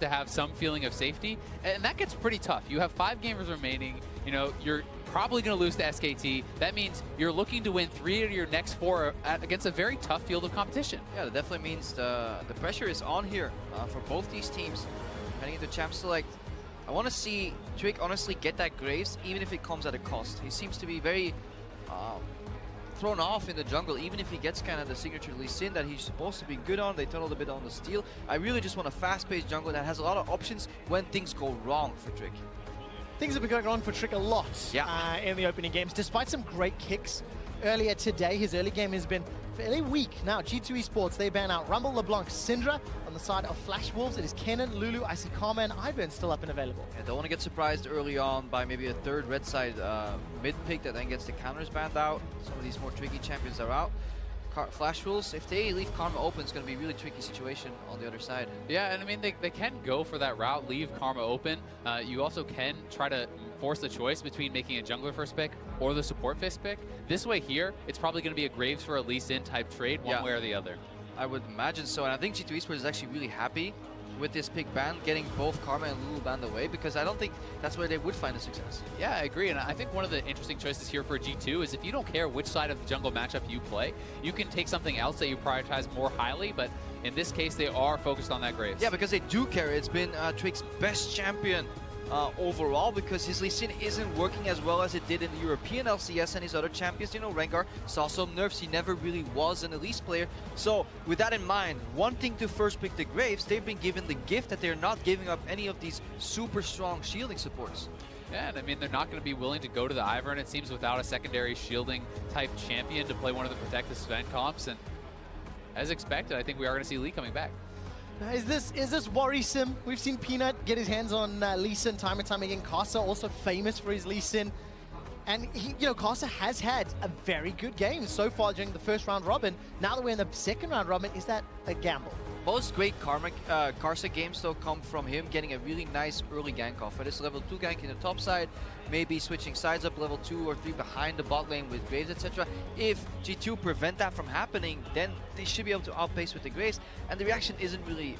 to have some feeling of safety, and that gets pretty tough. You have 5 gamers remaining. You know, you're probably going to lose to SKT. That means you're looking to win 3 of your next 4 against a very tough field of competition. Yeah, that definitely means the pressure is on here for both these teams. Heading into Champ Select, I want to see Trick honestly get that Graves, even if it comes at a cost. He seems to be very thrown off in the jungle, even if he gets kind of the signature Lee Sin that he's supposed to be good on. They tunneled a bit on the steal. I really just want a fast-paced jungle that has a lot of options when things go wrong for Trick. Things have been going on for Trick a lot in the opening games, despite some great kicks earlier today. His early game has been fairly weak. Now, G2 Esports, they ban out Rumble, LeBlanc, Syndra. On the side of Flash Wolves, it is Kennen, Lulu, I see Karma, and Ivern still up and available. Yeah, don't want to get surprised early on by maybe a third red side mid pick that then gets the counters banned out. Some of these more tricky champions are out. Flash Wolves, if they leave Karma open, it's going to be a really tricky situation on the other side. Yeah, and I mean, they can go for that route, leave Karma open. You also can try to force the choice between making a jungler first pick or the support first pick. This way here, it's probably going to be a Graves for a Lee Sin type trade, one way or the other. I would imagine so, and I think G2 Esports is actually really happy with this pick ban, getting both Karma and Lulu banned away, because I don't think that's where they would find a success. Yeah, I agree, and I think one of the interesting choices here for G2 is if you don't care which side of the jungle matchup you play, you can take something else that you prioritize more highly, but in this case, they are focused on that Graves. Yeah, because they do care. It's been Trick's best champion overall, because his Lee Sin isn't working as well as it did in the European LCS and his other champions. You know, Rengar saw some nerfs. He never really was an Elise player. So with that in mind, wanting to first pick the Graves, they've been given the gift that they're not giving up any of these super strong shielding supports. Yeah, and I mean, they're not going to be willing to go to the Ivern, it seems, without a secondary shielding type champion to play one of the protective Sven comps. And as expected, I think we are going to see Lee coming back. Is this worrisome? We've seen Peanut get his hands on Lee Sin time and time again. Karsa also famous for his Lee Sin. And he, you know, Karsa has had a very good game so far during the first round robin. Now that we're in the second round robin, is that a gamble? Most great Karsa games though come from him getting a really nice early gank off. It is level 2 gank in the top side, maybe switching sides up level 2 or 3 behind the bot lane with Graves, etc. If G2 prevent that from happening, then they should be able to outpace with the Graves, and the reaction isn't really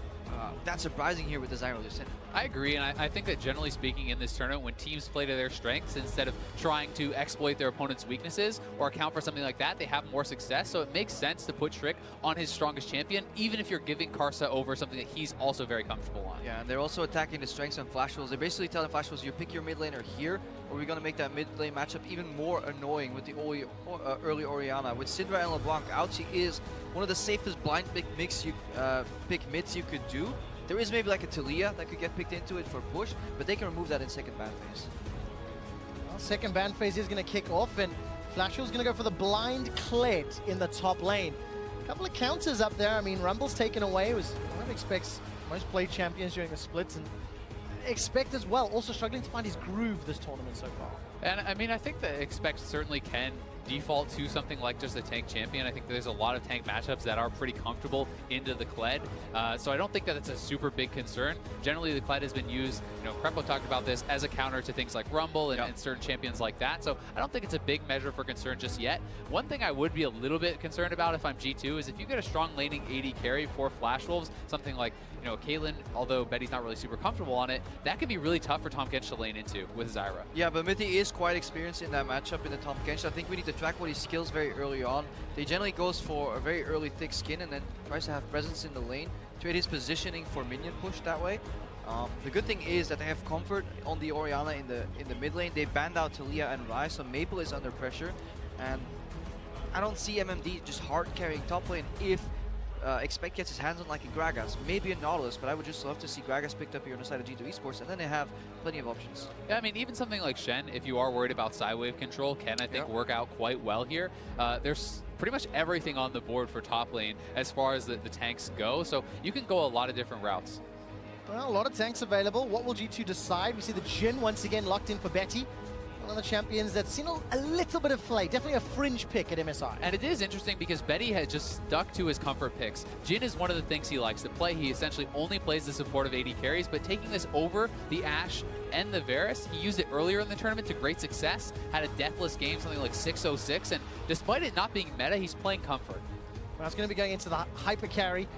that surprising here with the Zyro Lee Sin. I agree, and I think that generally speaking in this tournament, when teams play to their strengths instead of trying to exploit their opponent's weaknesses or account for something like that, they have more success. So it makes sense to put Trick on his strongest champion, even if you're giving Karsa over something that he's also very comfortable on. Yeah, and they're also attacking the strengths on Flash Wolves. They're basically telling Flash Wolves, you pick your mid laner here, or we're going to make that mid lane matchup even more annoying with the early Orianna. With Syndra and LeBlanc out, she is one of the safest blind pick mids you could do. There is maybe like a Talia that could get picked into it for push, but they can remove that in second ban phase. Well, second ban phase is going to kick off, and Flashwell's going to go for the blind Kled in the top lane. A couple of counters up there. I mean, Rumble's taken away. It was one of expects most played champions during the splits, and expect as well. Also struggling to find his groove this tournament so far. And I mean, I think that expect certainly can default to something like just a tank champion. I think there's a lot of tank matchups that are pretty comfortable into the Kled. So I don't think that it's a super big concern. Generally, the Kled has been used, you know, Krepo talked about this, as a counter to things like Rumble and certain champions like that. So I don't think it's a big measure for concern just yet. One thing I would be a little bit concerned about if I'm G2 is if you get a strong laning AD carry for Flash Wolves, something like, you know, Caitlyn, although Betty's not really super comfortable on it, that could be really tough for Tahm Kench to lane into with Zyra. Yeah, but Mithy is quite experienced in that matchup in the Tahm Kench. I think we need to track what he skills very early on. They generally goes for a very early thick skin and then tries to have presence in the lane, trade his positioning for minion push that way. The good thing is that they have comfort on the Orianna in the mid lane. They banned out Talia and Rai, so Maple is under pressure, and I don't see MMD just hard carrying top lane if Expect gets his hands on like a Gragas, maybe a Nautilus, but I would just love to see Gragas picked up here on the side of G2 Esports, and then they have plenty of options. Yeah, I mean, even something like Shen, if you are worried about sidewave control, can, I think, work out quite well here. There's pretty much everything on the board for top lane as far as the tanks go, so you can go a lot of different routes. Well, a lot of tanks available. What will G2 decide? We see the Jhin once again locked in for Betty. One of the champions that's seen a little bit of play. Definitely a fringe pick at MSI. And it is interesting because Betty has just stuck to his comfort picks. Jhin is one of the things he likes to play. He essentially only plays the supportive AD carries, but taking this over the Ashe and the Varus, he used it earlier in the tournament to great success, had a deathless game, something like 606, and despite it not being meta, he's playing comfort. Well, it's going to be going into the hyper carry.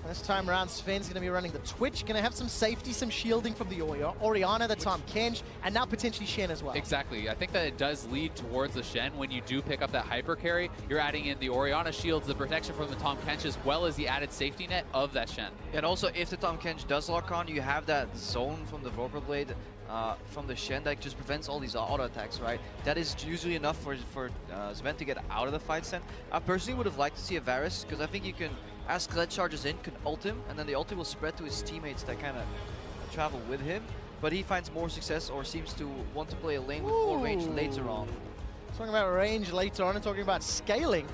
This time around, Sven's going to be running the Twitch. Going to have some safety, some shielding from the Orianna, the Tahm Kench, and now potentially Shen as well. Exactly. I think that it does lead towards the Shen when you do pick up that hyper carry. You're adding in the Orianna shields, the protection from the Tahm Kench, as well as the added safety net of that Shen. And also, if the Tahm Kench does lock on, you have that zone from the Vorpal Blade from the Shen that just prevents all these auto attacks, right? That is usually enough for Sven to get out of the fight stand. I personally would have liked to see a Varus, because I think you can, as Kled charges in, can ult him, and then the ulti will spread to his teammates that kind of travel with him. But he finds more success, or seems to want to play a lane with more range later on. Talking about range later on and talking about scaling.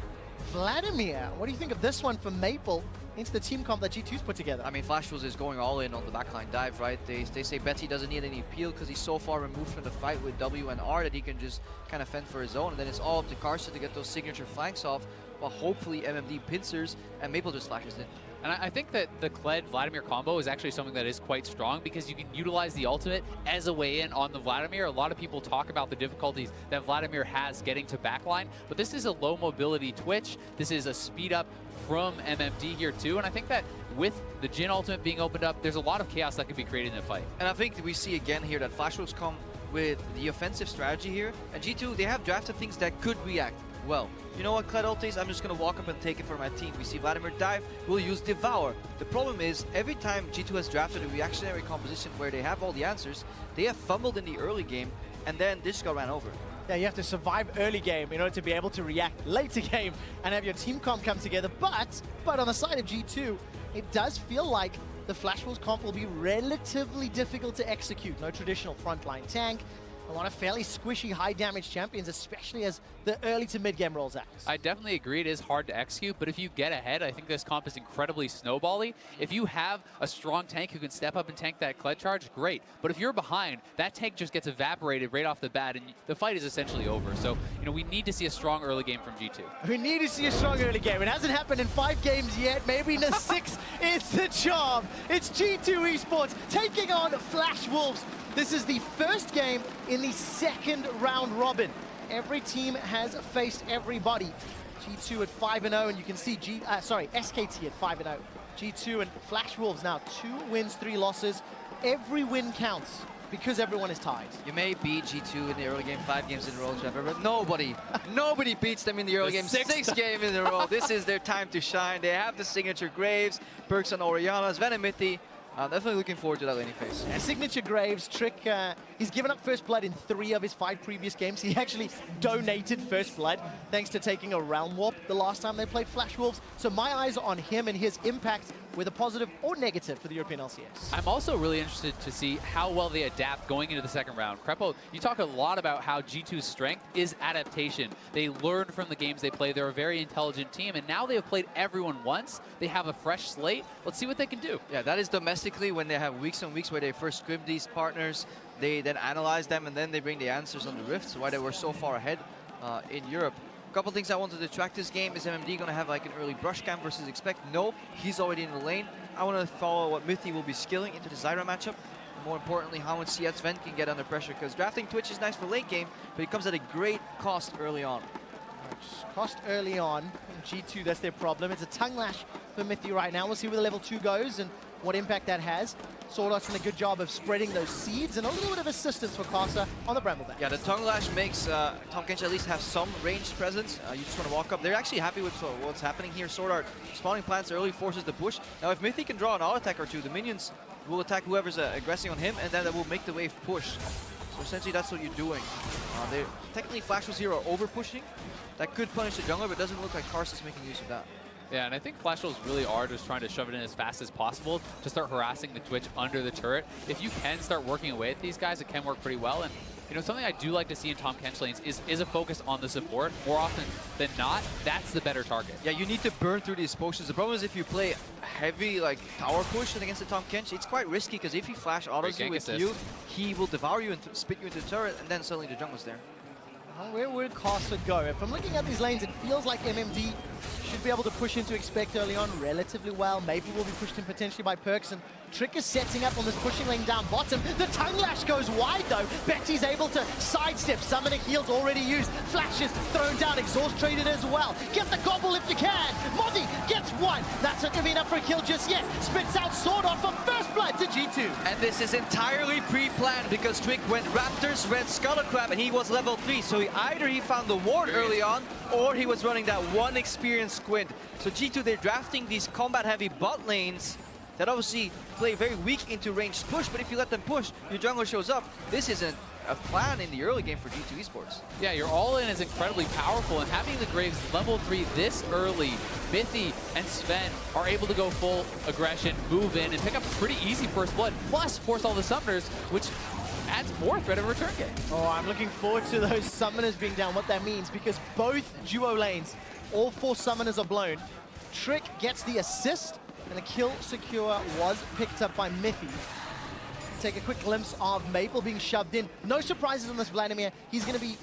Vladimir, what do you think of this one for Maple into the team comp that G2's put together? I mean, Flash Wolves is going all in on the backline dive, right? They say Betty doesn't need any peel because he's so far removed from the fight with W and R that he can just kind of fend for his own. And then it's all up to Karsa to get those signature flanks off, while hopefully MMD pincers and Maple just flashes in. And I think that the Kled-Vladimir combo is actually something that is quite strong, because you can utilize the ultimate as a way in on the Vladimir. A lot of people talk about the difficulties that Vladimir has getting to backline, but this is a low mobility Twitch. This is a speed up from MMD here too, and I think that with the Jhin ultimate being opened up, there's a lot of chaos that could be created in the fight. And I think we see again here that Flash Wolves come with the offensive strategy here, and G2, they have drafted things that could react well. You know what, Kled ultis, I'm just going to walk up and take it for my team. We see Vladimir dive, we'll use Devour. The problem is, every time G2 has drafted a reactionary composition where they have all the answers, they have fumbled in the early game, and then they just got ran over. Yeah, you have to survive early game in order to be able to react later game and have your team comp come together. But on the side of G2, it does feel like the Flash Wolves comp will be relatively difficult to execute. No traditional frontline tank. A lot of fairly squishy, high-damage champions, especially as the early to mid-game rolls out. I definitely agree it is hard to execute, but if you get ahead, I think this comp is incredibly snowbally. If you have a strong tank who can step up and tank that Kled charge, great. But if you're behind, that tank just gets evaporated right off the bat, and the fight is essentially over. So, you know, we need to see a strong early game from G2. We need to see a strong early game. It hasn't happened in 5 games yet. Maybe in the 6th, it's the charm. It's G2 Esports taking on Flash Wolves. This is the first game in the second round robin. Every team has faced everybody. G2 at 5-0, and you can see SKT at 5-0. G2 and Flash Wolves now 2 wins, 3 losses. Every win counts because everyone is tied. You may beat G2 in the early game 5 games in a row, Trevor, but nobody beats them in the early game 6 games in a row. This is their time to shine. They have the signature Graves, perks on Orianna, Sven and Mithi. I'm definitely looking forward to that laning phase. Yeah, signature Graves, Trick, he's given up first blood in 3 of his 5 previous games. He actually donated first blood thanks to taking a Realm Warp the last time they played Flash Wolves. So my eyes are on him and his impact, whether positive or negative for the European LCS. I'm also really interested to see how well they adapt going into the second round. Krepo, you talk a lot about how G2's strength is adaptation. They learned from the games they play. They're a very intelligent team, and now they have played everyone once. They have a fresh slate. Let's see what they can do. Yeah, that is domestically when they have weeks and weeks where they first scrim these partners, they then analyze them, and then they bring the answers on the Rifts, why they were so far ahead in Europe. Couple things I wanted to track this game. Is MMD going to have like an early brush camp versus expect? No, he's already in the lane. I want to follow what Mithi will be skilling into the Zyra matchup. And more importantly, how much CS Sven can get under pressure, because drafting Twitch is nice for late game, but it comes at a great cost early on. Cost early on. G2, that's their problem. It's a tongue lash for Mithi right now. We'll see where the level 2 goes and what impact that has. Sawdust's done a good job of spreading those seeds, and a little bit of assistance for Karsa on the Bramble Bank. Yeah, the tongue lash makes Tahm Kench at least have some ranged presence. You just want to walk up. They're actually happy with what's happening here. Sword Art spawning plants early, forces the push. Now, if Mithi can draw an auto attack or 2, the minions will attack whoever's aggressing on him, and then that will make the wave push. So essentially, that's what you're doing. Technically, Flash was here are over pushing. That could punish the jungler, but it doesn't look like Karsa's making use of that. Yeah, and I think Flash Wolves really are just trying to shove it in as fast as possible to start harassing the Twitch under the turret. If you can start working away at these guys, it can work pretty well. And you know, something I do like to see in Tahm Kench lanes is a focus on the support. More often than not, that's the better target. Yeah, you need to burn through these potions. The problem is if you play heavy like tower push against the Tahm Kench, it's quite risky, because if he flash autos you with you, he will devour you and spit you into the turret, and then suddenly the jungle's there. Where would Karsa go? If I'm looking at these lanes, it feels like MMD should be able to push into expect early on relatively well. Maybe will be pushed in potentially by perks and Trick is setting up on this pushing lane down bottom. The tongue lash goes wide though. Betty's able to sidestep. Summoning heals already used. Flashes thrown down. Exhaust traded as well. Get the gobble if you can. Modi gets one. That's not going to be enough for a kill just yet. Spits out Sword Art for first blood to G2. And this is entirely pre-planned because Trick went Raptors, red Skull Crab, and he was level 3. So either he found the ward early on, or he was running that one experienced squint. So G2, they're drafting these combat-heavy bot lanes that obviously play very weak into ranged push, but if you let them push, your jungler shows up. This isn't a plan in the early game for G2 Esports. Yeah, your all-in is incredibly powerful, and having the Graves level 3 this early, Bithy and Sven are able to go full aggression, move in, and pick up pretty easy first blood, plus force all the summoners, which adds more threat of a return game. Oh, I'm looking forward to those summoners being down, what that means, because both duo lanes, all 4 summoners are blown. Trick gets the assist, and the kill secure was picked up by Mithy. Take a quick glimpse of Maple being shoved in. No surprises on this Vladimir. He's going to be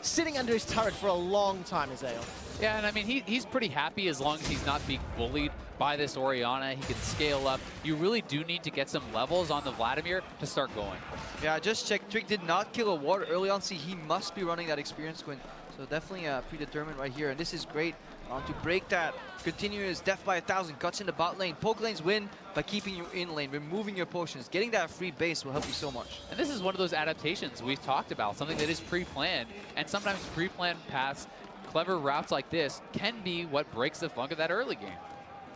sitting under his turret for a long time, Azael. Yeah, and I mean, he's pretty happy as long as he's not being bullied by this Orianna. He can scale up. You really do need to get some levels on the Vladimir to start going. Yeah, I just checked. Trick did not kill a ward early on. See, he must be running that experience squint. So definitely predetermined right here. And this is great to break that continuous death by 1,000. Cuts in the bot lane. Poke lanes win by keeping you in lane, removing your potions. Getting that free base will help you so much. And this is one of those adaptations we've talked about, something that is pre-planned. And sometimes pre-planned paths, clever routes like this, can be what breaks the funk of that early game.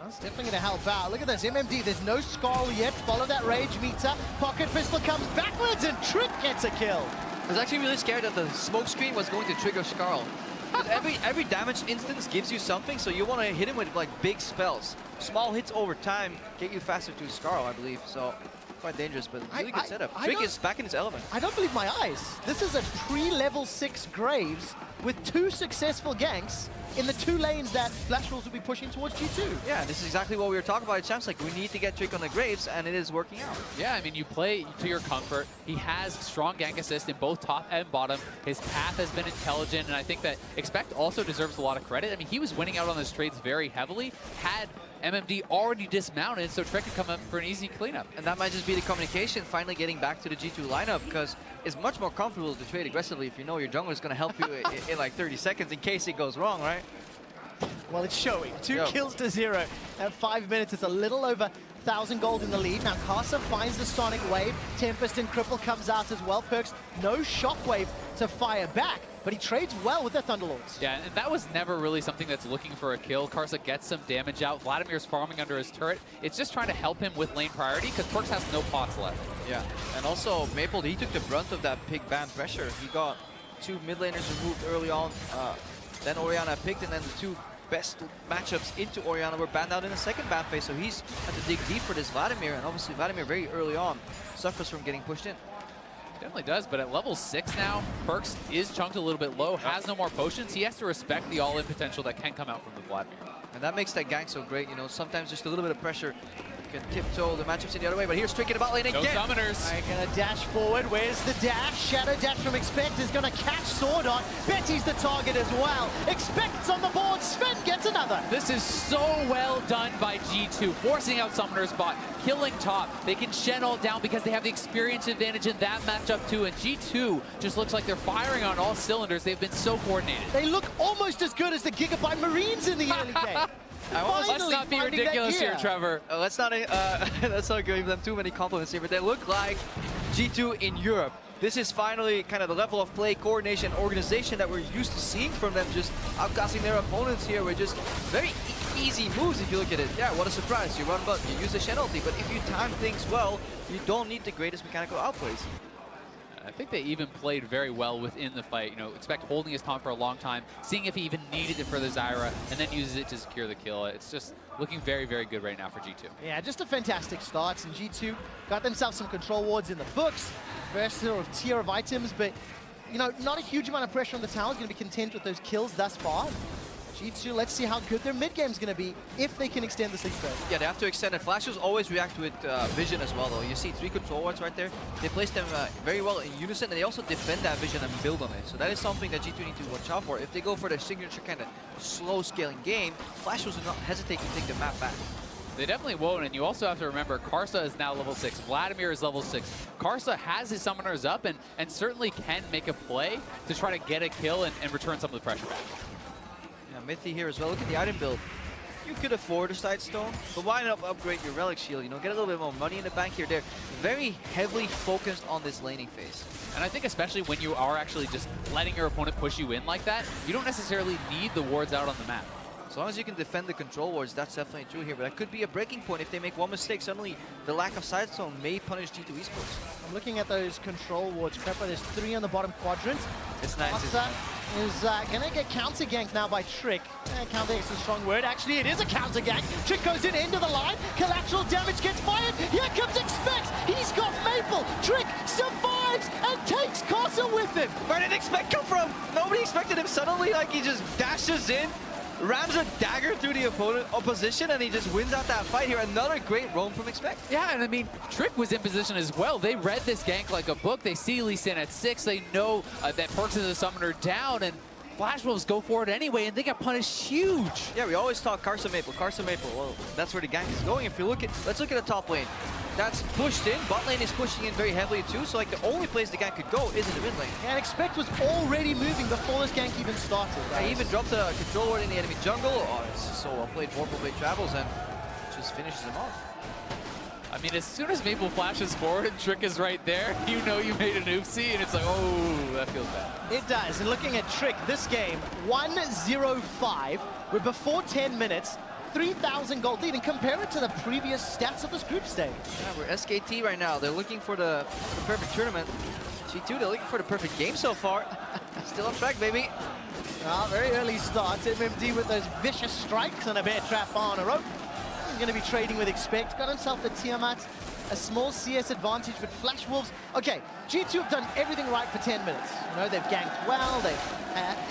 That's definitely going to help out. Look at this, MMD, there's no Skarl yet. Follow that rage meter. Pocket Pistol comes backwards and Trick gets a kill. I was actually really scared that the smoke screen was going to trigger Skarl. Every damage instance gives you something, so you want to hit him with like big spells. Small hits over time get you faster to Skarl, I believe. So quite dangerous, but really good setup. Trick is back in his element. I don't believe my eyes. This is a pre-level 6 Graves with 2 successful ganks in the 2 lanes that Flash Wolves will be pushing towards G2. Yeah, this is exactly what we were talking about at Champs. Like, we need to get Trick on the Graves, and it is working out. Yeah, I mean, you play to your comfort. He has strong gank assist in both top and bottom. His path has been intelligent, and I think that Expect also deserves a lot of credit. I mean, he was winning out on his trades very heavily, had MMD already dismounted, so Trick could come up for an easy cleanup. And that might just be the communication finally getting back to the G2 lineup, because it's much more comfortable to trade aggressively if you know your jungler is going to help you in like 30 seconds in case it goes wrong, right? Well, it's showing. 2 kills to 0. At 5 minutes, it's a little over 1,000 gold in the lead. Now, Casa finds the Sonic Wave. Tempest and Cripple comes out as well. Perks, no Shockwave to fire back, but he trades well with the Thunderlords. Yeah, and that was never really something that's looking for a kill. Karsa gets some damage out. Vladimir's farming under his turret. It's just trying to help him with lane priority because Perks has no pots left. Yeah, and also Maple, he took the brunt of that pick ban pressure. He got 2 mid laners removed early on. Then Orianna picked, and then the 2 best matchups into Orianna were banned out in the second ban phase, so he's had to dig deep for this Vladimir, and obviously Vladimir very early on suffers from getting pushed in. Definitely does, but at level 6 now, Perks is chunked a little bit low, has no more potions. He has to respect the all-in potential that can come out from the Vladimir. And that makes that gank so great, you know, sometimes just a little bit of pressure can tiptoe the matchups in the other way, but here's Trick in the bot lane again. No summoners. All right, gonna dash forward. Where's the dash? Shadow dash from Expect is gonna catch Sword Art. Betty's the target as well. Expect's on the board. Sven gets another. This is so well done by G2, forcing out Summoner's bot, killing top. They can Shen ult down because they have the experience advantage in that matchup too, and G2 just looks like they're firing on all cylinders. They've been so coordinated. They look almost as good as the Gigabyte Marines in the early game. Let's not be ridiculous here, Trevor. Let's not give them too many compliments here, but they look like G2 in Europe. This is finally kind of the level of play, coordination, organization that we're used to seeing from them, just outcasting their opponents here with just very easy moves if you look at it. Yeah, what a surprise. You run but you use the Shen ulti, but if you time things well, you don't need the greatest mechanical outplays. I think they even played very well within the fight. You know, Expect holding his taunt for a long time, seeing if he even needed it for the Zyra, and then uses it to secure the kill. It's just looking very, very good right now for G2. Yeah, just a fantastic start. And G2 got themselves some control wards in the books, versatile of tier of items, but, you know, not a huge amount of pressure on the tower. Is going to be content with those kills thus far. G2, let's see how good their mid game is going to be if they can extend this lead threat. Yeah, they have to extend it. Flashes always react with vision as well, though. You see 3 control wards right there. They place them very well in unison, and they also defend that vision and build on it. So that is something that G2 need to watch out for. If they go for their signature kind of slow scaling game, Flashes will not hesitate to take the map back. They definitely won't, and you also have to remember Karsa is now level 6, Vladimir is level 6. Karsa has his summoners up and certainly can make a play to try to get a kill and return some of the pressure back. Yeah, Mithy here as well. Look at the item build. You could afford a side stone, but why not upgrade your relic shield? You know, get a little bit more money in the bank here. They're very heavily focused on this laning phase. And I think especially when you are actually just letting your opponent push you in like that, you don't necessarily need the wards out on the map. As long as you can defend the control wards, that's definitely true here. But that could be a breaking point if they make one mistake. Suddenly, the lack of side stone may punish G2 Esports. I'm looking at those control wards. Prepper, there's 3 on the bottom quadrant. It's nice. Karsa is going to get counter ganked now by Trick. Counter is a strong word. Actually, it is a counter gank. Trick goes in into the line. Collateral damage gets fired. Here comes Expect. He's got Maple. Trick survives and takes Karsa with him. Where did Expect come from? Nobody expected him. Suddenly, like, he just dashes in, rams a dagger through the opposition, and he just wins out that fight here. Another great roam from Expect. Yeah, and I mean, Trick was in position as well. They read this gank like a book. They see Lee Sin at 6. They know that Perkz is a summoner down, and Flash Wolves go for it anyway, and they get punished huge. Yeah, we always talk Karsa Maple, Karsa Maple. Well, that's where the gank is going. If you look at, let's look at the top lane. That's pushed in. Bot lane is pushing in very heavily too, so like the only place the gank could go is in the mid lane. And Expect was already moving before this gank even started. He even dropped a control ward in the enemy jungle. Oh, it's so well played. Vorpal Blade travels and just finishes him off. I mean, as soon as Maple flashes forward and Trick is right there, you know you made an oopsie, and it's like, oh, that feels bad. It does. And looking at Trick, this game, 1-0-5. We're before 10 minutes. 3,000 gold lead, and compare it to the previous stats of this group stage. Yeah, we're SKT right now. They're looking for the perfect tournament. G2, they're looking for the perfect game so far. Still on track, baby. Very early start. MMD with those vicious strikes and a bear trap on a rope. He's going to be trading with Expect. Got himself the Tiamat. A small CS advantage, but Flash Wolves. Okay, G2 have done everything right for 10 minutes. You know, they've ganked well, they've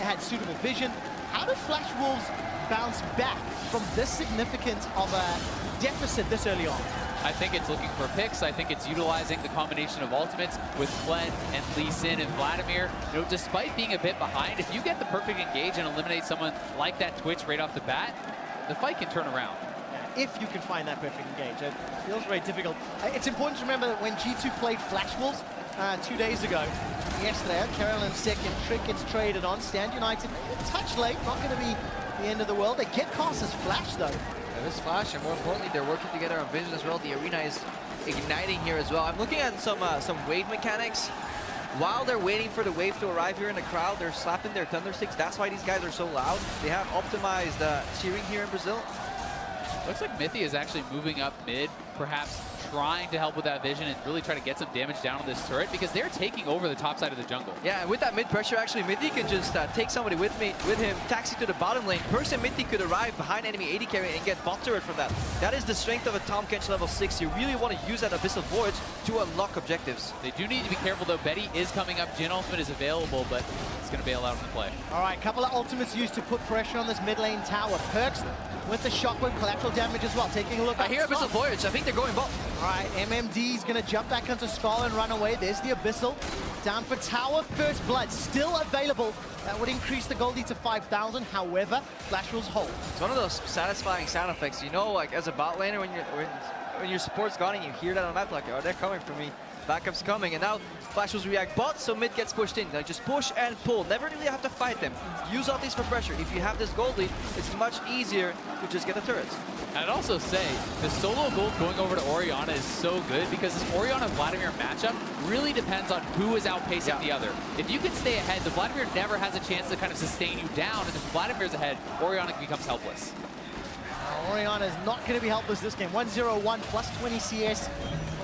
had suitable vision. How do Flash Wolves bounce back from this significant of a deficit this early on? I think it's looking for picks. I think it's utilizing the combination of ultimates with Fled and Lee Sin and Vladimir. You know, despite being a bit behind, if you get the perfect engage and eliminate someone like that Twitch right off the bat, the fight can turn around. If you can find that perfect engage. It feels very difficult. It's important to remember that when G2 played Flash Wolves 2 days ago, yesterday, Carolyn second, Trick gets traded on, Stand United, a touch late, not going to be the end of the world. They get Karsa's Flash though. There is Flash, and more importantly, they're working together on vision as well. The arena is igniting here as well. I'm looking at some wave mechanics. While they're waiting for the wave to arrive here in the crowd, they're slapping their thunder sticks. That's why these guys are so loud. They have optimized cheering here in Brazil. Looks like Mithy is actually moving up mid, perhaps trying to help with that vision and really try to get some damage down on this turret because they're taking over the top side of the jungle. Yeah, and with that mid pressure, actually, Mithy can just take somebody with him, taxi to the bottom lane. Perkz and Mithy could arrive behind enemy AD carry and get bot turret from that. That is the strength of a Tahm Kench level 6. You really want to use that Abyssal Voyage to unlock objectives. They do need to be careful though. Betty is coming up. Jhin ultimate is available, but it's going to bail out on the play. All right, couple of ultimates used to put pressure on this mid lane tower. Perkz with the shockwave, collateral damage as well. Taking a look. I hear Abyssal Voyage. I think they're going bot. All right, MMD's going to jump back onto Skull and run away. There's the Abyssal. Down for tower, first blood still available. That would increase the gold lead to 5,000. However, Flash Wolves hold. It's one of those satisfying sound effects. You know, like as a bot laner, when your support's gone and you hear that on the map, like, oh, they're coming for me. Backup's coming, and now Flash Wolves react bot, so mid gets pushed in. Like, just push and pull. Never really have to fight them. Use all these for pressure. If you have this gold lead, it's much easier to just get the turrets. I'd also say the solo gold going over to Orianna is so good because this Orianna-Vladimir matchup really depends on who is outpacing the other. If you can stay ahead, the Vladimir never has a chance to kind of sustain you down, and if Vladimir's ahead, Orianna becomes helpless. Orianna is not going to be helpless this game. 1-0-1 plus 20 CS.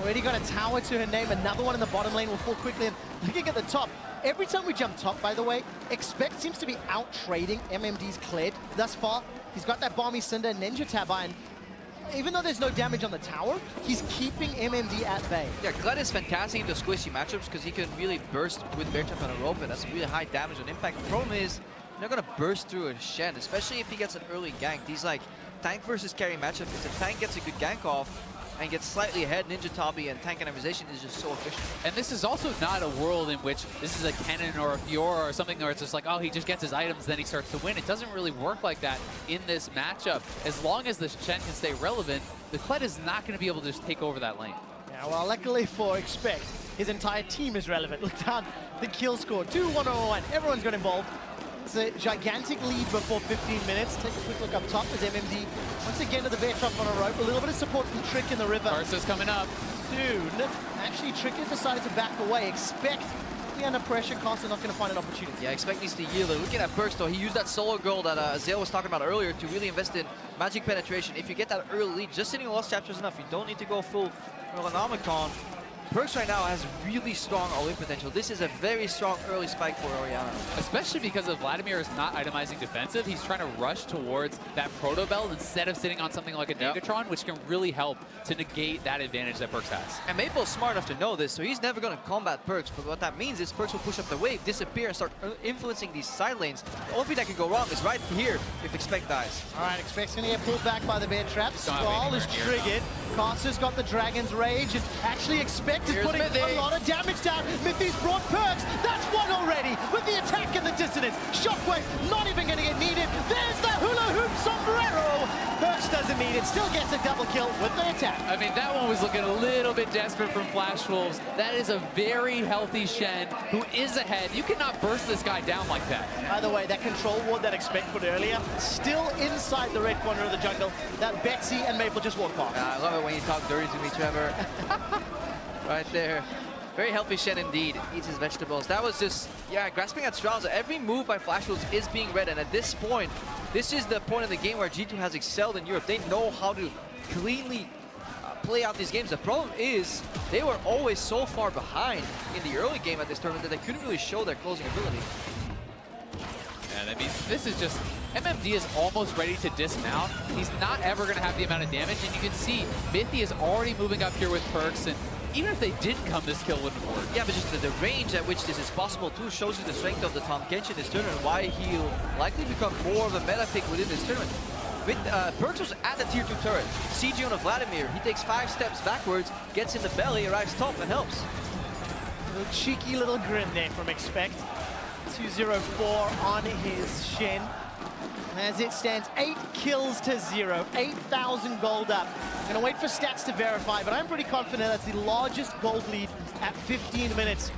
Already got a tower to her name. Another one in the bottom lane will fall quickly. And looking at the top, every time we jump top, by the way, Expect seems to be out-trading MMD's Kled thus far. He's got that Balmy Cinder and Ninja Tab and even though there's no damage on the tower, he's keeping MMD at bay. Yeah, Kled is fantastic in the squishy matchups because he can really burst with Bear Trap on a rope, and that's really high damage and impact. The problem is, you're not going to burst through a Shen, especially if he gets an early gank. These like tank versus carry matchup. If the tank gets a good gank off, and get slightly ahead. Ninja Tabi and tank animization is just so efficient. And this is also not a world in which this is a Kennen or a Fiora or something where it's just like, oh, he just gets his items, then he starts to win. It doesn't really work like that in this matchup. As long as the Shen can stay relevant, the Kled is not going to be able to just take over that lane. Yeah, well, luckily for Expect, his entire team is relevant. Look down the kill score, 2-1-0-1. Everyone's got involved. It's a gigantic lead before 15 minutes. Take a quick look up top as MMD once again to the bear trap on a rope. A little bit of support from Trick in the river. Ursa's coming up. Soon. Actually, Trick has decided to back away. Expect to be under pressure. Cast are not going to find an opportunity. Yeah, Expect needs to yield it. Looking at Perks though, he used that solo goal that Azale was talking about earlier to really invest in magic penetration. If you get that early lead, just sitting Lost Chapter is enough. You don't need to go full Phenomenon. Perks right now has really strong all-in potential. This is a very strong early spike for Orianna. Especially because of Vladimir is not itemizing defensive. He's trying to rush towards that Proto Belt instead of sitting on something like a Negatron, which can really help to negate that advantage that Perks has. And Maple's smart enough to know this, so he's never going to combat Perks. But what that means is Perks will push up the wave, disappear, and start influencing these side lanes. The only thing that can go wrong is right here if Expect dies. All right, Expect's going to get pulled back by the bear trap. Squall is triggered. Caster's got the Dragon's Rage, and actually Expect is putting a lot of damage down. Mithy's brought Perks. That's one already with the attack and the dissonance. Shockwave not even going to get needed. There's the hula hoop sombrero. Perks doesn't need it. Still gets a double kill with the attack. I mean, that one was looking a little bit desperate from Flash Wolves. That is a very healthy Shen who is ahead. You cannot burst this guy down like that. By the way, that control ward that Expect put earlier, still inside the red corner of the jungle, that Betsy and Maple just walked past. I love it when you talk dirty to me, Trevor. Right there. Very healthy Shen indeed. Eats his vegetables. That was just, yeah, grasping at straws. Every move by Flash Wolves is being read, and at this point, this is the point of the game where G2 has excelled in Europe. They know how to cleanly play out these games. The problem is they were always so far behind in the early game at this tournament that they couldn't really show their closing ability. And I mean, this is just, MMD is almost ready to dismount. He's not ever going to have the amount of damage, and you can see Mithy is already moving up here with Perks, and even if they didn't come, this kill wouldn't work. Yeah, but just the range at which this is possible too shows you the strength of the Tahm Kench in this tournament, why he'll likely become more of a meta pick within this tournament. With Perks was at the tier 2 turret. CG on a Vladimir, he takes 5 steps backwards, gets in the belly, arrives top, and helps. A little cheeky little grin there from Expect. 204 on his Shen. As it stands, 8 kills to 0, 8,000 gold up. I'm gonna wait for stats to verify, but I'm pretty confident that's the largest gold lead at 15 minutes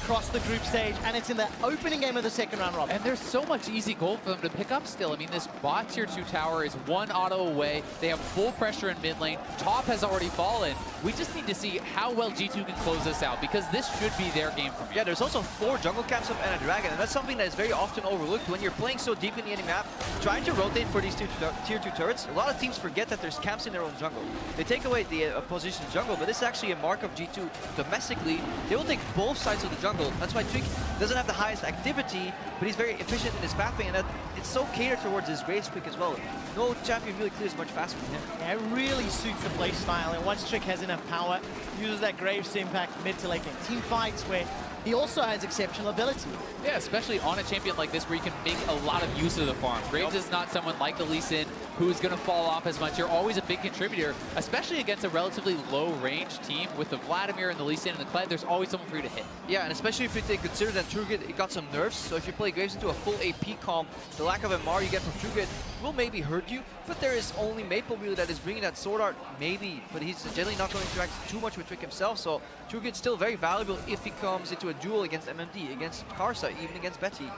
across the group stage, and it's in the opening game of the second round robin. And there's so much easy gold for them to pick up still. I mean, this bot tier 2 tower is 1 auto away. They have full pressure in mid lane. Top has already fallen. We just need to see how well G2 can close this out, because this should be their game from here. Yeah, there's also 4 jungle camps up and a dragon, and that's something that is very often overlooked when you're playing so deep in the enemy map. Trying to rotate for these tier 2 turrets, a lot of teams forget that there's camps in their own jungle. They take away the opposition jungle, but this is actually a mark of G2 domestically. They will take both sides of the jungle. That's why Trick doesn't have the highest activity, but he's very efficient in his pathing, and it's so catered towards his race pick as well. No champion really clears much faster than him. Yeah, it really suits the play style, and once Trick has enough power, uses that Graves to impact mid to late game team fights where he also has exceptional ability. Yeah, especially on a champion like this where you can make a lot of use of the farm. Graves is not someone like the Lee Sin who's going to fall off as much. You're always a big contributor, especially against a relatively low-range team. With the Vladimir and the Lee Sin and the Kled, there's always someone for you to hit. Yeah, and especially if you take consider that Truget got some nerfs, so if you play Graves into a full AP comp, the lack of MR you get from Truget will maybe hurt you, but there is only Maple really that is bringing that sword art, maybe, but he's generally not going to interact too much with Trick himself, so Truget's still very valuable if he comes into a duel against MMD, against Karsa, even against Betty.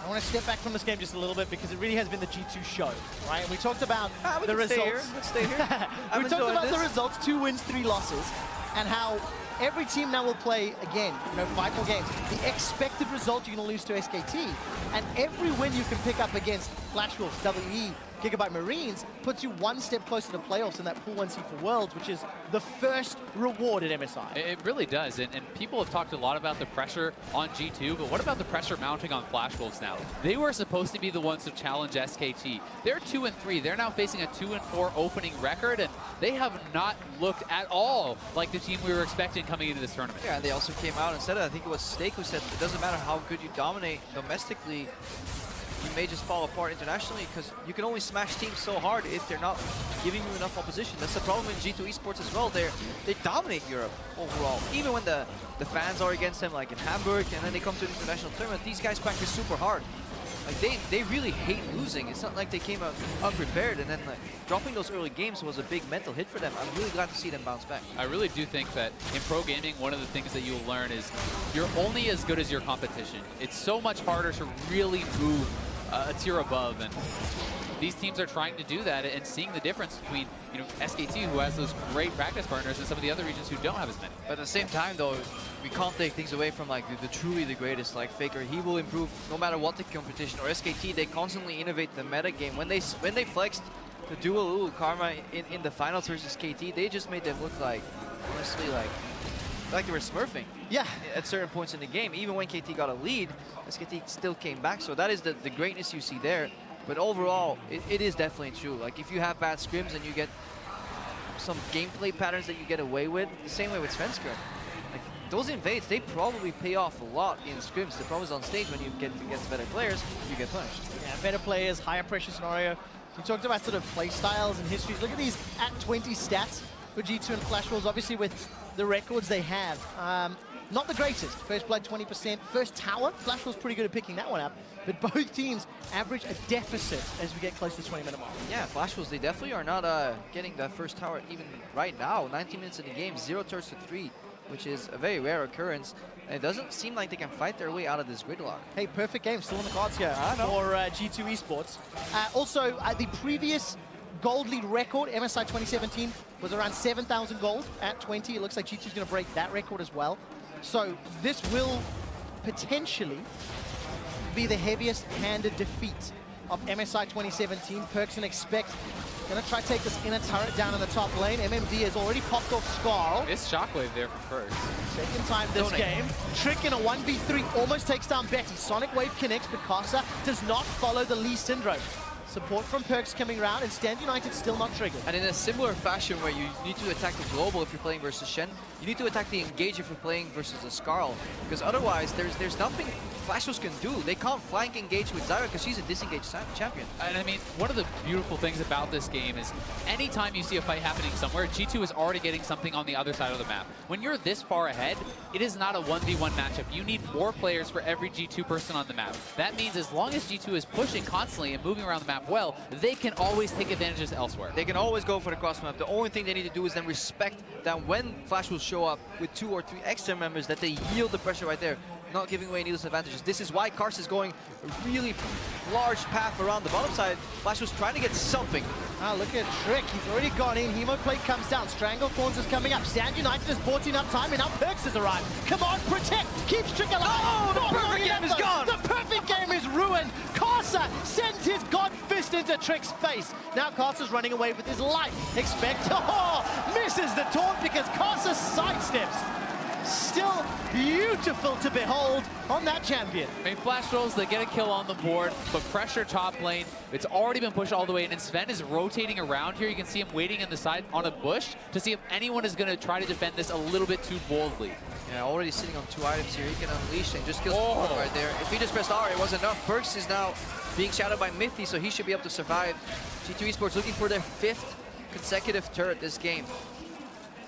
I want to step back from this game just a little bit because it really has been the G2 show, right? And we talked about the results. Let's stay here. We talked about the results, 2 wins, 3 losses, and how every team now will play, again, 5 more games. The expected result you're going to lose to SKT, and every win you can pick up against Flash Wolves, WE, Gigabyte Marines puts you 1 step closer to playoffs in that pool 1 seed for Worlds, which is the first reward at MSI. It really does, and people have talked a lot about the pressure on G2, but what about the pressure mounting on Flash Wolves now? They were supposed to be the ones to challenge SKT. They're 2-3. They're now facing a 2-4 opening record, and they have not looked at all like the team we were expecting coming into this tournament. Yeah, and they also came out and said it. I think it was Stake who said it doesn't matter how good you dominate domestically, you may just fall apart internationally because you can only smash teams so hard if they're not giving you enough opposition. That's the problem in G2 esports as well. They dominate Europe overall. Even when the fans are against them, like in Hamburg, and then they come to the international tournament, these guys practice super hard. Like they really hate losing. It's not like they came out unprepared, and then like, dropping those early games was a big mental hit for them. I'm really glad to see them bounce back. I really do think that in pro gaming, one of the things that you'll learn is you're only as good as your competition. It's so much harder to really move a tier above, and these teams are trying to do that and seeing the difference between, you know, SKT, who has those great practice partners, and some of the other regions who don't have as many. But at the same time, though, we can't take things away from like the truly the greatest, like Faker. He will improve no matter what the competition. Or SKT, they constantly innovate the meta game. When they flexed the dual Ulu Karma in the finals versus KT, they just made them look like, honestly, like they were smurfing. Yeah. At certain points in the game. Even when KT got a lead, SKT still came back. So that is the greatness you see there. But overall, it is definitely true. Like if you have bad scrims and you get some gameplay patterns that you get away with, the same way with Svenskrim. Like those invades, they probably pay off a lot in scrims. The problem is on stage when you get against better players, you get punished. Yeah, better players, higher pressure scenario. You talked about sort of play styles and histories. Look at these at 20 stats for G2 and Flash Wolves, obviously with the records they have. Not the greatest. First blood 20%. First tower, Flash Wolves pretty good at picking that one up. But both teams average a deficit as we get close to the 20-minute mark. Yeah, Flash Wolves, they definitely are not getting that first tower even right now. 19 minutes in the game, 0 turns to 3, which is a very rare occurrence. And it doesn't seem like they can fight their way out of this gridlock. Hey, perfect game still in the cards here for G2 esports. Also, the previous gold lead record, MSI 2017, was around 7,000 gold at 20. It looks like G2 is going to break that record as well. So this will potentially be the heaviest handed defeat of MSI 2017. Perks and Expect gonna try to take this inner turret down in the top lane. MMD has already popped off Scarl. It's Shockwave there from First. Second time this game. Trick in a 1v3 almost takes down Betty. Sonic Wave connects, but Casa does not follow the Lee Syndrome. Support from Perks coming around, and Stand United still not triggered. And in a similar fashion where you need to attack the global if you're playing versus Shen, you need to attack the engage if you're playing versus the Scarl. Because otherwise, there's nothing Flash Wolves can do. They can't flank engage with Zyra because she's a disengaged champion. And I mean, one of the beautiful things about this game is anytime you see a fight happening somewhere, G2 is already getting something on the other side of the map. When you're this far ahead, it is not a 1v1 matchup. You need more players for every G2 person on the map. That means as long as G2 is pushing constantly and moving around the map well, they can always take advantages elsewhere. They can always go for the cross map. The only thing they need to do is then respect that when Flash will show up with 2 or 3 extra members, that they yield the pressure right there, not giving away needless advantages. This is why Kars is going a really large path around the bottom side. Flash was trying to get something. Ah, look at Trick. He's already gone in. Hemoplate comes down. Stranglethorns is coming up. Stand United has bought enough time, and now Perks has arrived. Come on, protect. Keeps Trick alive. Oh, the perfect game is gone. The perfect game is ruined. Karsa sends his god fist into Trick's face. Now Karsa's running away with his life. Expect, misses the taunt because Karsa sidesteps. Still beautiful to behold on that champion. I mean, Flash Wolves, they get a kill on the board, but pressure top lane. It's already been pushed all the way in, and Sven is rotating around here. You can see him waiting in the side on a bush to see if anyone is going to try to defend this a little bit too boldly. Yeah, already sitting on 2 items here. He can unleash and just kills the right there. If he just pressed R, it wasn't enough. Perks is now being shadowed by Mithy, so he should be able to survive. G2 Esports looking for their 5th consecutive turret this game.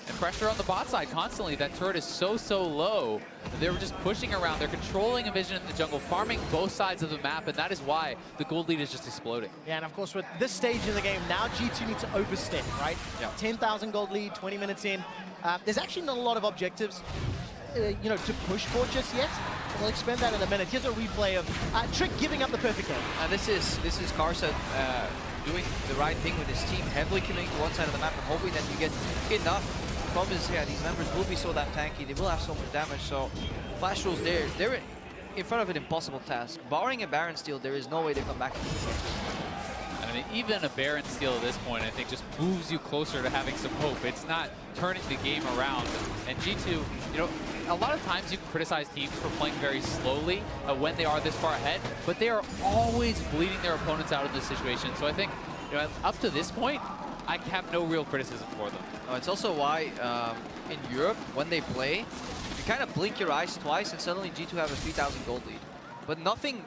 And pressure on the bot side constantly. That turret is so low. They were just pushing around. They're controlling a vision in the jungle, farming both sides of the map, and that is why the gold lead is just exploding. Yeah, and of course, with this stage in the game, now G2 needs to overstep, right? Yeah. 10,000 gold lead, 20 minutes in. There's actually not a lot of objectives, you know, to push for just yet. We'll expand that in a minute. Here's a replay of Trick giving up the perfect game. And this is Karsa doing the right thing with his team, heavily committing to one side of the map and hoping that you get enough. The problem is, yeah, these members will be so damn tanky. They will have so much damage. So Flash Wolves, they're in front of an impossible task. Barring a Baron steal, there is no way they come back into this game. I mean, even a Baron steal at this point, I think, just moves you closer to having some hope. It's not turning the game around. And G2, you know, a lot of times you can criticize teams for playing very slowly when they are this far ahead, but they are always bleeding their opponents out of this situation. So I think, you know, up to this point, I have no real criticism for them. It's also why in Europe, when they play, you kind of blink your eyes twice and suddenly G2 have a 3,000 gold lead. But nothing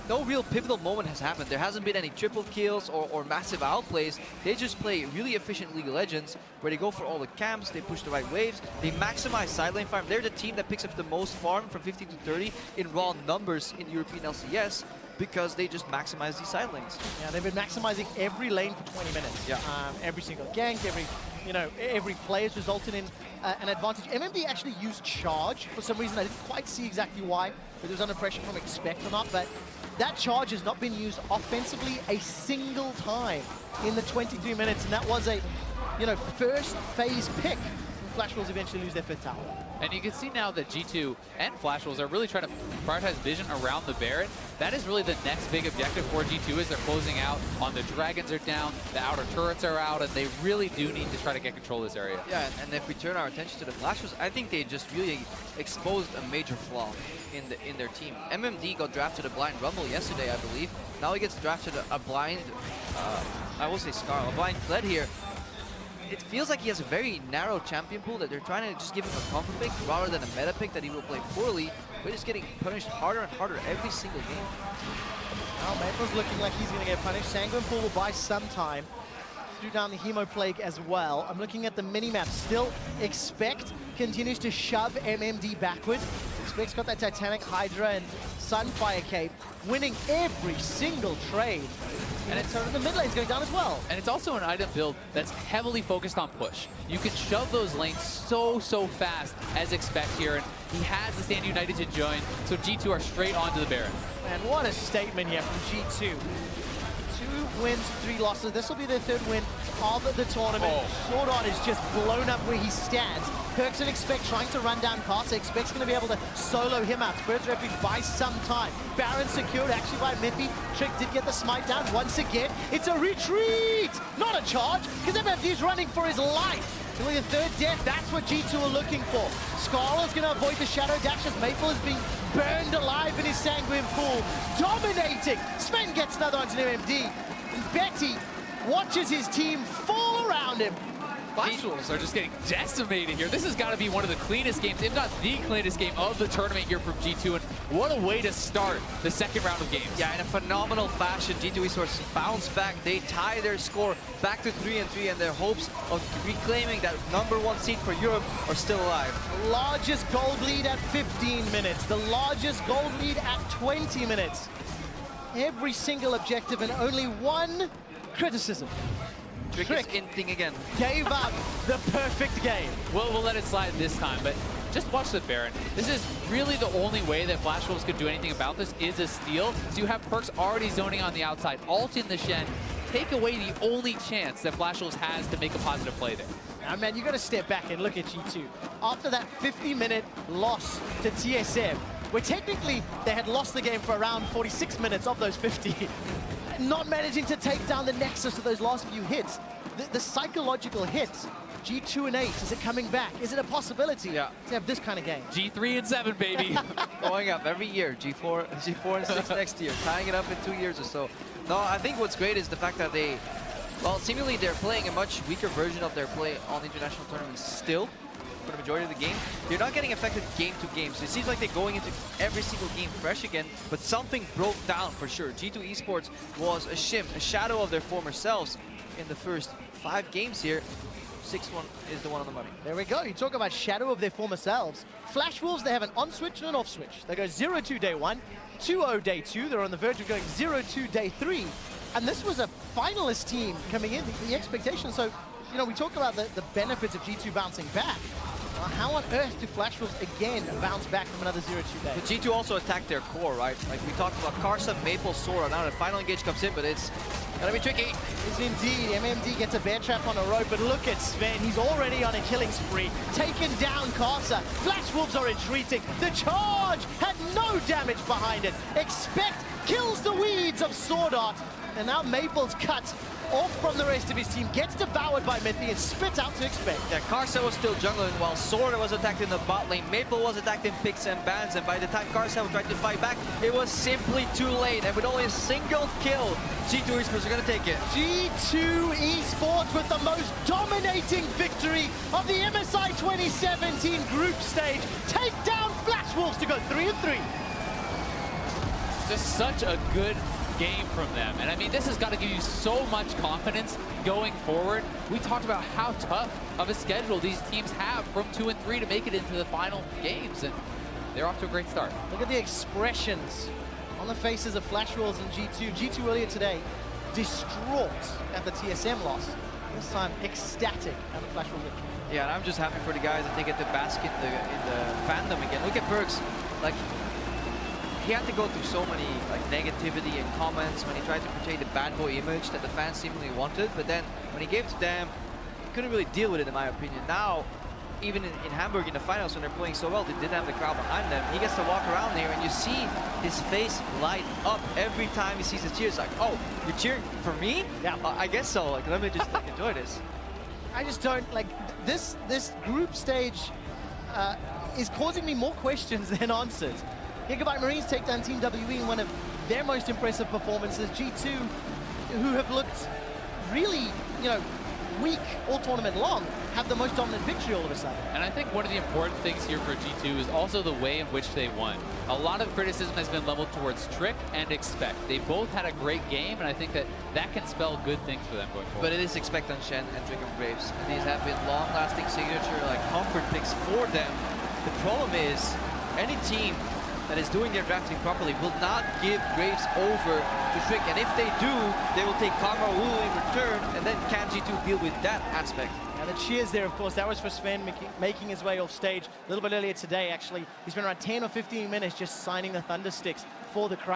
no real pivotal moment has happened. There hasn't been any triple kills or massive outplays. They just play really efficient League of Legends where they go for all the camps, they push the right waves, they maximize side lane farm. They're the team that picks up the most farm from 15 to 30 in raw numbers in European LCS because they just maximize these side lanes. Yeah, they've been maximizing every lane for 20 minutes. Yeah. Every single gank, every play has resulted in an advantage. MMD actually used charge for some reason. I didn't quite see exactly why, whether it was under pressure from Expect or not, but that charge has not been used offensively a single time in the 23 minutes, and that was a, first phase pick. Flash Wolves eventually lose their 5th tower. And you can see now that G2 and Flash Wolves are really trying to prioritize vision around the Baron. That is really the next big objective for G2 as they're closing out on the Dragons are down, the outer turrets are out, and they really do need to try to get control of this area. Yeah, and if we turn our attention to the Flash Wolves, I think they just really exposed a major flaw in their team. MMD got drafted a blind Rumble yesterday, I believe. Now he gets drafted a blind, I will say Scar, a blind Kled here. It feels like he has a very narrow champion pool that they're trying to just give him a comfort pick rather than a meta pick that he will play poorly. But just getting punished harder and harder every single game. Now Maple's looking like he's going to get punished. Sanguine Pool will buy some time. Threw down the Hemo Plague as well. I'm looking at the mini-map. Still, Expect continues to shove MMD backwards. Expect's got that Titanic Hydra and Sunfire Cape, winning every single trade. And it's the mid lane's going down as well. And it's also an item build that's heavily focused on push. You can shove those lanes so fast as Expect here, and he has the Stand United to join, so G2 are straight onto the Baron. And what a statement here from G2. 2 wins, 3 losses. This will be their 3rd win of the tournament. Swordart is just blown up where he stands. Perks and Expect trying to run down Carter. Expect's going to be able to solo him out. Spirit's Refuge buys some time. Baron secured actually by Miffy. Trick did get the smite down once again. It's a retreat, not a charge, because MFD's running for his life. Only a 3rd death, that's what G2 are looking for. Scarlet's going to avoid the Shadow Dash as Maple is being burned alive in his Sanguine Pool. Dominating! Sven gets another onto MMD. And Betty watches his team fall around him. Flash Wolves are just getting decimated here. This has got to be one of the cleanest games, if not the cleanest game of the tournament here from G2. And what a way to start the 2nd round of games. Yeah, in a phenomenal fashion, G2 Esports bounce back. They tie their score back to 3-3, and their hopes of reclaiming that #1 seed for Europe are still alive. The largest gold lead at 15 minutes. The largest gold lead at 20 minutes. Every single objective and only one criticism. Trick is inting again. Gave up the perfect game. We'll let it slide this time, but just watch the Baron. This is really the only way that Flash Wolves could do anything about this is a steal. So you have Perks already zoning on the outside, ulting the Shen, take away the only chance that Flash Wolves has to make a positive play there. Now, man, you got to step back and look at G2. After that 50-minute loss to TSM, where technically they had lost the game for around 46 minutes of those 50, not managing to take down the nexus of those last few hits. The psychological hits, G2 and 8, is it coming back? Is it a possibility to have this kind of game? G3 and 7, baby. Going up every year, G4 and 6 next year, tying it up in 2 years or so. No, I think what's great is the fact that well, seemingly they're playing a much weaker version of their play on international tournaments still, for the majority of the game. They're not getting affected game to game, so it seems like they're going into every single game fresh again, but something broke down for sure. G2 Esports was a shadow of their former selves in the first 5 games here. 6-1 is the one on the money. There we go. You talk about shadow of their former selves. Flash Wolves, they have an on switch and an off switch. They go 0-2 day 1, 2-0 day 2. They're on the verge of going 0-2 day 3. And this was a finalist team coming in, the expectation. So, we talk about the benefits of G2 bouncing back. How on earth do Flash Wolves again bounce back from another 0-2 day? But G2 also attacked their core, right? Like we talked about Karsa, Maple, Sora. Now the final engage comes in, but it's gonna be tricky. It's indeed. MMD gets a bear trap on a rope, but look at Sven. He's already on a killing spree. Taken down Karsa. Flash Wolves are retreating. The charge had no damage behind it. Expect kills the weeds of Sword Art. And now Maple's cut off from the rest of his team, gets devoured by Mithy and spit out to Expect. Yeah, Karsa was still jungling while Sora was attacked in the bot lane. Maple was attacked in picks and bans, and by the time Karsa tried to fight back, it was simply too late. And with only a single kill, G2 Esports are going to take it. G2 Esports with the most dominating victory of the MSI 2017 group stage. Take down Flash Wolves to go 3-3. just such a good game from them. And I mean, this has got to give you so much confidence going forward. We talked about how tough of a schedule these teams have from 2 and 3 to make it into the final games. And they're off to a great start. Look at the expressions on the faces of Flash Wolves and G2. G2 earlier today, distraught at the TSM loss. This time, ecstatic at the Flash Wolves victory. Yeah, and I'm just happy for the guys that they get to bask in the fandom again. Look at Perks, like, he had to go through so many like negativity and comments when he tried to portray the bad boy image that the fans seemingly wanted, but then when he gave it to them, he couldn't really deal with it in my opinion. Now, even in Hamburg in the finals when they're playing so well, they didn't have the crowd behind them. He gets to walk around there and you see his face light up every time he sees the cheers. Like, oh, you're cheering for me? Yeah. I guess so. Like, let me just like, enjoy this. I just don't, like, this group stage is causing me more questions than answers. Gigabyte Marines take down Team WE in one of their most impressive performances. G2, who have looked really, you know, weak all tournament long, have the most dominant victory all of a sudden. And I think one of the important things here for G2 is also the way in which they won. A lot of criticism has been leveled towards Trick and Expect. They both had a great game, and I think that that can spell good things for them going forward. But it is Expect on Shen and Trick and Graves. And these have been long-lasting signature, like, comfort picks for them. The problem is, any team that is doing their drafting properly will not give Graves over to Trick. And if they do, they will take Karma Wu in return, and then can G2 deal with that aspect? And the cheers there, of course, that was for Sven making his way off stage a little bit earlier today, actually. He's been around 10 or 15 minutes just signing the Thunder Sticks for the crowd.